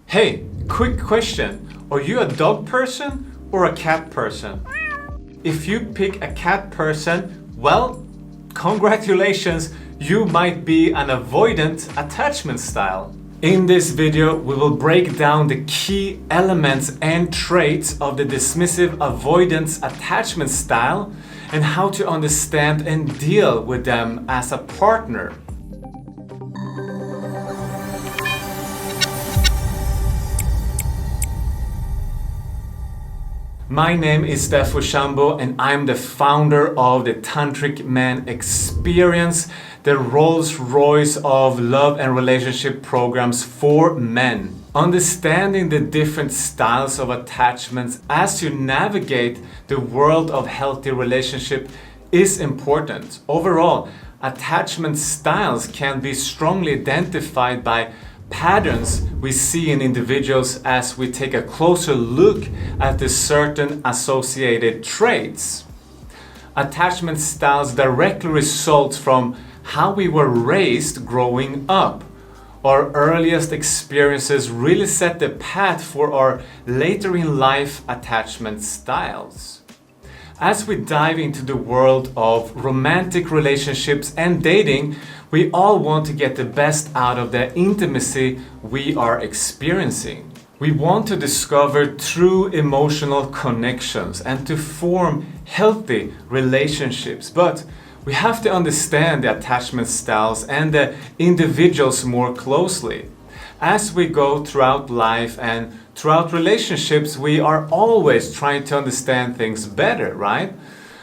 Hey, quick question. Are you a dog person or a cat person? If you pick a cat person, well, congratulations, you might be an avoidant attachment style. In this video, we will break down the key elements and traits of the dismissive avoidance attachment style and how to understand and deal with them as a partner. My name is Steffo Shambo and I'm the founder of the Tantric Man Experience, the Rolls-Royce of love and relationship programs for men. Understanding the different styles of attachments as you navigate the world of healthy relationship is important. Overall, attachment styles can be strongly identified by patterns we see in individuals as we take a closer look at the certain associated traits. Attachment styles directly result from how we were raised growing up. Our earliest experiences really set the path for our later in life attachment styles. As we dive into the world of romantic relationships and dating, we all want to get the best out of the intimacy we are experiencing. We want to discover true emotional connections and to form healthy relationships, but we have to understand the attachment styles and the individuals more closely. As we go throughout life and throughout relationships, we are always trying to understand things better, right?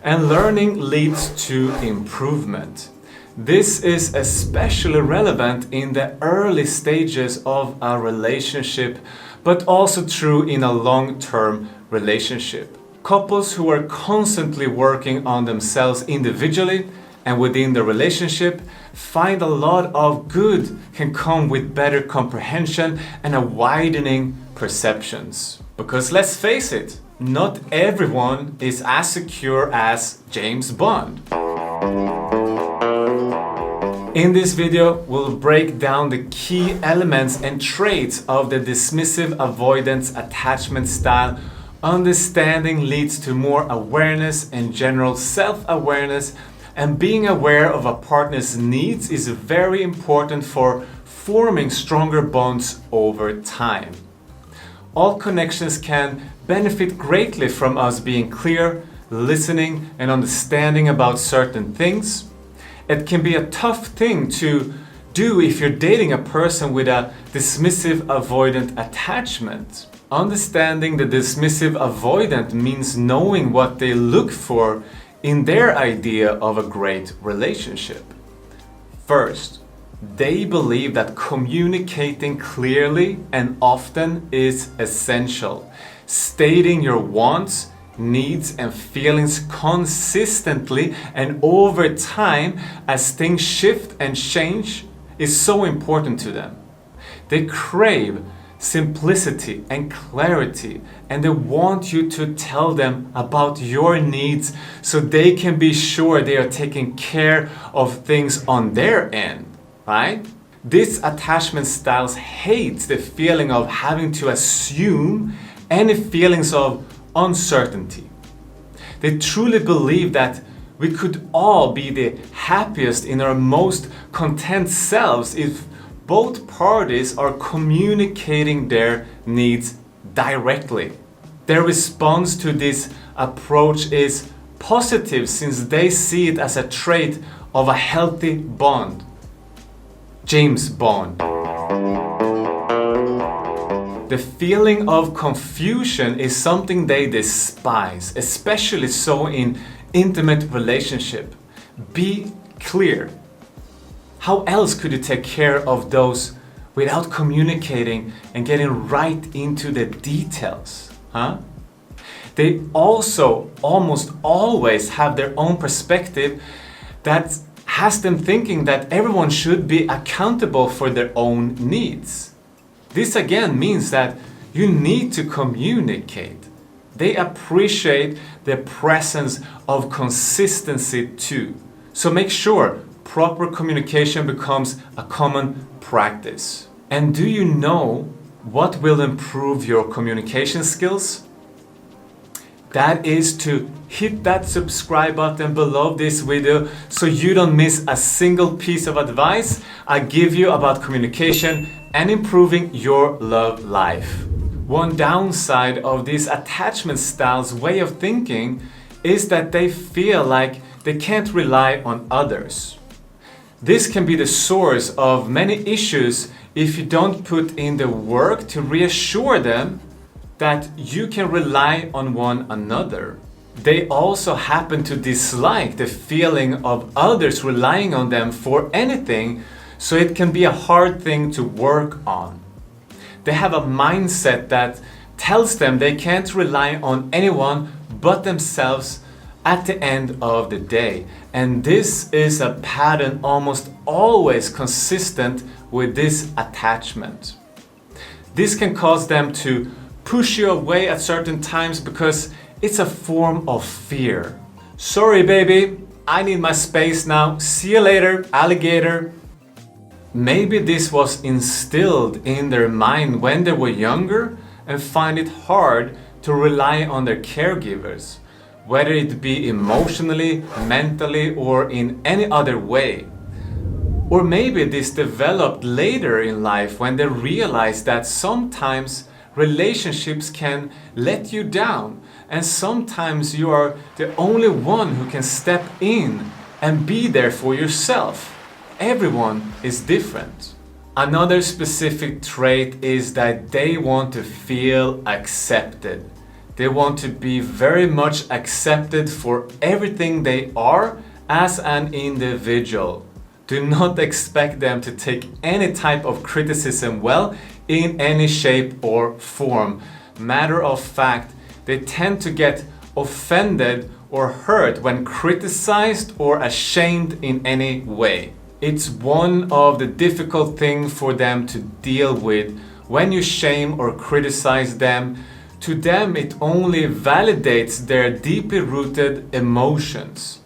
And learning leads to improvement. This is especially relevant in the early stages of a relationship, but also true in a long-term relationship. Couples who are constantly working on themselves individually and within the relationship find a lot of good can come with better comprehension and a widening perceptions. Because let's face it, not everyone is as secure as James Bond. In this video, we'll break down the key elements and traits of the dismissive avoidance attachment style. Understanding leads to more awareness and general self-awareness, and being aware of a partner's needs is very important for forming stronger bonds over time. All connections can benefit greatly from us being clear, listening, and understanding about certain things. It can be a tough thing to do if you're dating a person with a dismissive avoidant attachment. Understanding the dismissive avoidant means knowing what they look for in their idea of a great relationship. First, they believe that communicating clearly and often is essential. Stating your wants, needs and feelings consistently and over time as things shift and change is so important to them. They crave simplicity and clarity, and they want you to tell them about your needs so they can be sure they are taking care of things on their end, right? This attachment styles hates the feeling of having to assume any feelings of uncertainty. They truly believe that we could all be the happiest in our most content selves if both parties are communicating their needs directly. Their response to this approach is positive since they see it as a trait of a healthy bond. James Bond. The feeling of confusion is something they despise, especially so in intimate relationship. Be clear. How else could you take care of those without communicating and getting right into the details? They also almost always have their own perspective that has them thinking that everyone should be accountable for their own needs. This again means that you need to communicate. They appreciate the presence of consistency too. So make sure proper communication becomes a common practice. And do you know What will improve your communication skills? That is to hit that subscribe button below this video so you don't miss a single piece of advice I give you about communication and improving your love life. One downside of these attachment styles' way of thinking is that they feel like they can't rely on others. This can be the source of many issues if you don't put in the work to reassure them that you can rely on one another. They also happen to dislike the feeling of others relying on them for anything, so it can be a hard thing to work on. They have a mindset that tells them they can't rely on anyone but themselves at the end of the day. And this is a pattern almost always consistent with this attachment. This can cause them to push you away at certain times because it's a form of fear. Sorry, baby, I need my space now. See you later, alligator. Maybe this was instilled in their mind when they were younger and find it hard to rely on their caregivers, whether it be emotionally, mentally, or in any other way. Or maybe this developed later in life when they realized that sometimes relationships can let you down, and sometimes you are the only one who can step in and be there for yourself. Everyone is different. Another specific trait is that they want to feel accepted. They want to be very much accepted for everything they are as an individual. Do not expect them to take any type of criticism well in any shape or form. Matter of fact, they tend to get offended or hurt when criticized or ashamed in any way. It's one of the difficult things for them to deal with. When you shame or criticize them, to them it only validates their deeply rooted emotions.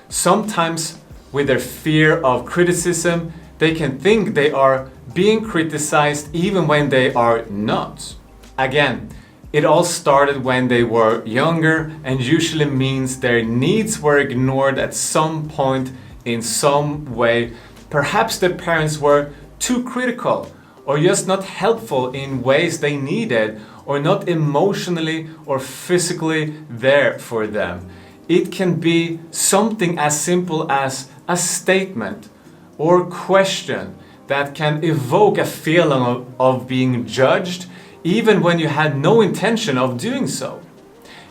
Sometimes with their fear of criticism, they can think they are being criticized even when they are not. Again, it all started when they were younger and usually means their needs were ignored at some point in some way. Perhaps their parents were too critical or just not helpful in ways they needed, or not emotionally or physically there for them. It can be something as simple as a statement or question that can evoke a feeling of being judged even when you had no intention of doing so.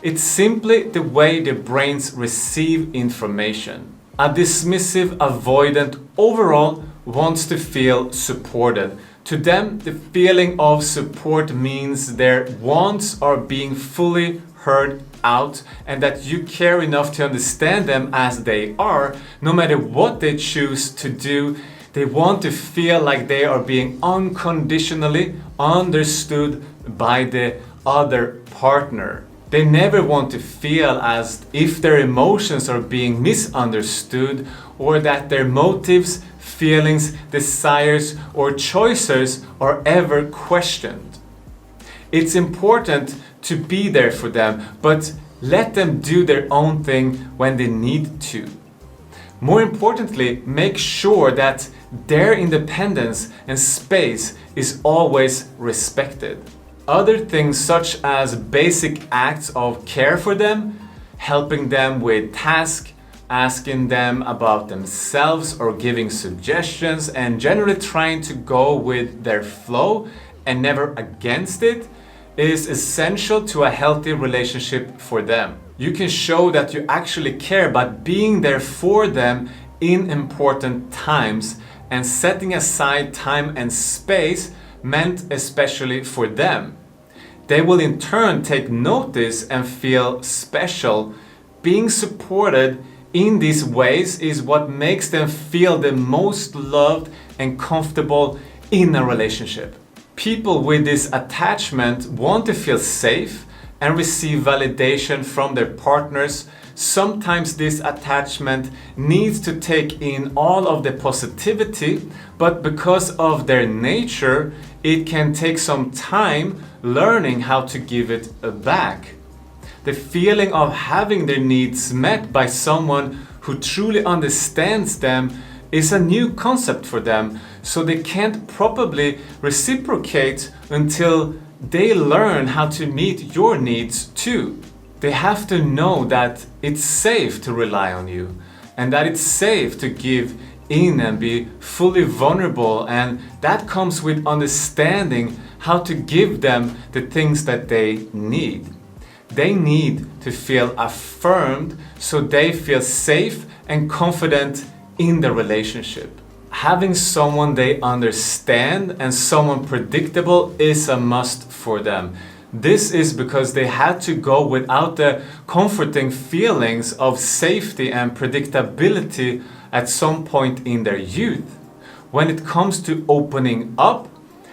It's simply the way the brains receive information. A dismissive avoidant overall wants to feel supported. To them, the feeling of support means their wants are being fully heard out and that you care enough to understand them as they are, no matter what they choose to do. They want to feel like they are being unconditionally understood by the other partner. They never want to feel as if their emotions are being misunderstood or that their motives, feelings, desires, or choices are ever questioned. It's important to be there for them, but let them do their own thing when they need to. More importantly, make sure that their independence and space is always respected. Other things such as basic acts of care for them, helping them with tasks, asking them about themselves or giving suggestions, and generally trying to go with their flow and never against it, is essential to a healthy relationship for them. You can show that you actually care about being there for them in important times and setting aside time and space meant especially for them. They will in turn take notice and feel special. Being supported in these ways is what makes them feel the most loved and comfortable in a relationship. People with this attachment want to feel safe and receive validation from their partners. Sometimes this attachment needs to take in all of the positivity, but because of their nature, it can take some time learning how to give it back. The feeling of having their needs met by someone who truly understands them is a new concept for them, so they can't probably reciprocate until they learn how to meet your needs too. They have to know that it's safe to rely on you, and that it's safe to give in and be fully vulnerable, and that comes with understanding how to give them the things that they need. They need to feel affirmed so they feel safe and confident in the relationship. Having someone they understand and someone predictable is a must for them. This is because they had to go without the comforting feelings of safety and predictability at some point in their youth. When it comes to opening up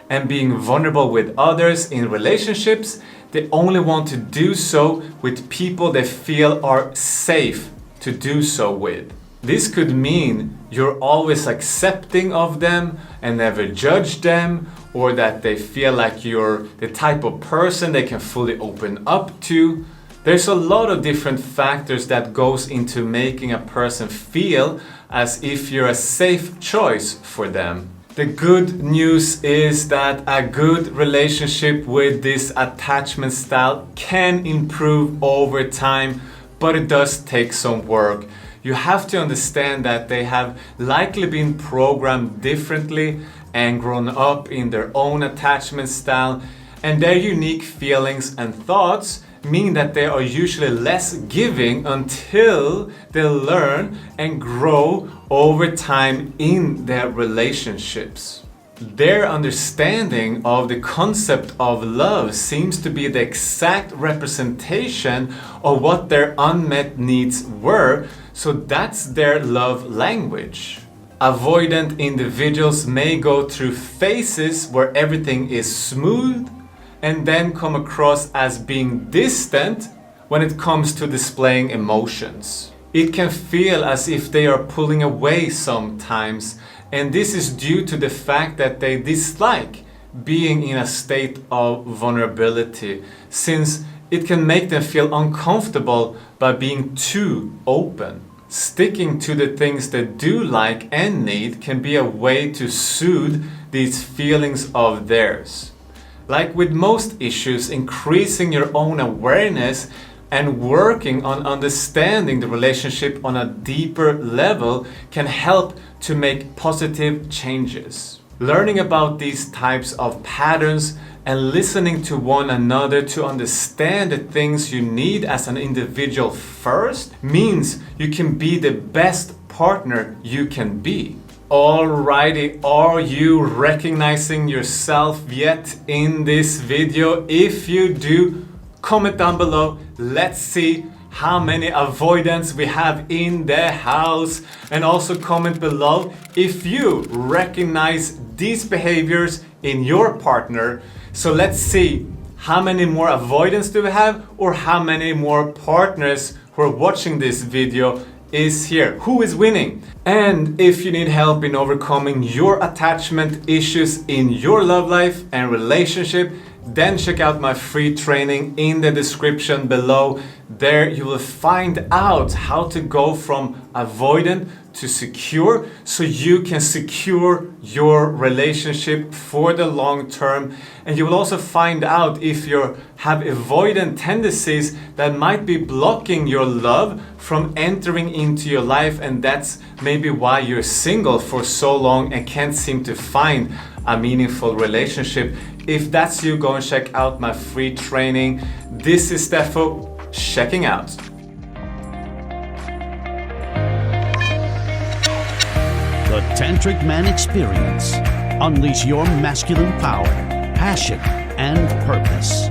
and being vulnerable with others in relationships, they only want to do so with people they feel are safe to do so with. This could mean you're always accepting of them and never judge them, or that they feel like you're the type of person they can fully open up to. There's a lot of different factors that goes into making a person feel as if you're a safe choice for them. The good news is that a good relationship with this attachment style can improve over time, but it does take some work. You have to understand that they have likely been programmed differently and grown up in their own attachment style, and their unique feelings and thoughts mean that they are usually less giving until they learn and grow over time in their relationships. Their understanding of the concept of love seems to be the exact representation of what their unmet needs were, so that's their love language. Avoidant individuals may go through phases where everything is smooth and then come across as being distant when it comes to displaying emotions. It can feel as if they are pulling away sometimes, and this is due to the fact that they dislike being in a state of vulnerability, since it can make them feel uncomfortable by being too open. Sticking to the things they do like and need can be a way to soothe these feelings of theirs. Like with most issues, increasing your own awareness and working on understanding the relationship on a deeper level can help to make positive changes. Learning about these types of patterns and listening to one another to understand the things you need as an individual first means you can be the best partner you can be. Alrighty, are you recognizing yourself yet in this video? If you do, comment down below. Let's see how many avoidants we have in the house, and also comment below if you recognize these behaviors in your partner. So let's see how many more avoidants do we have, or how many more partners who are watching this video is here. Who is winning? And if you need help in overcoming your attachment issues in your love life and relationship, then check out my free training in the description below. There you will find out how to go from avoidant to secure, so you can secure your relationship for the long term. And you will also find out if you have avoidant tendencies that might be blocking your love from entering into your life, and that's maybe why you're single for so long and can't seem to find a meaningful relationship. If that's you, go and check out my free training. This is Steffo, checking out. The Tantric Man Experience. Unleash your masculine power, passion, and purpose.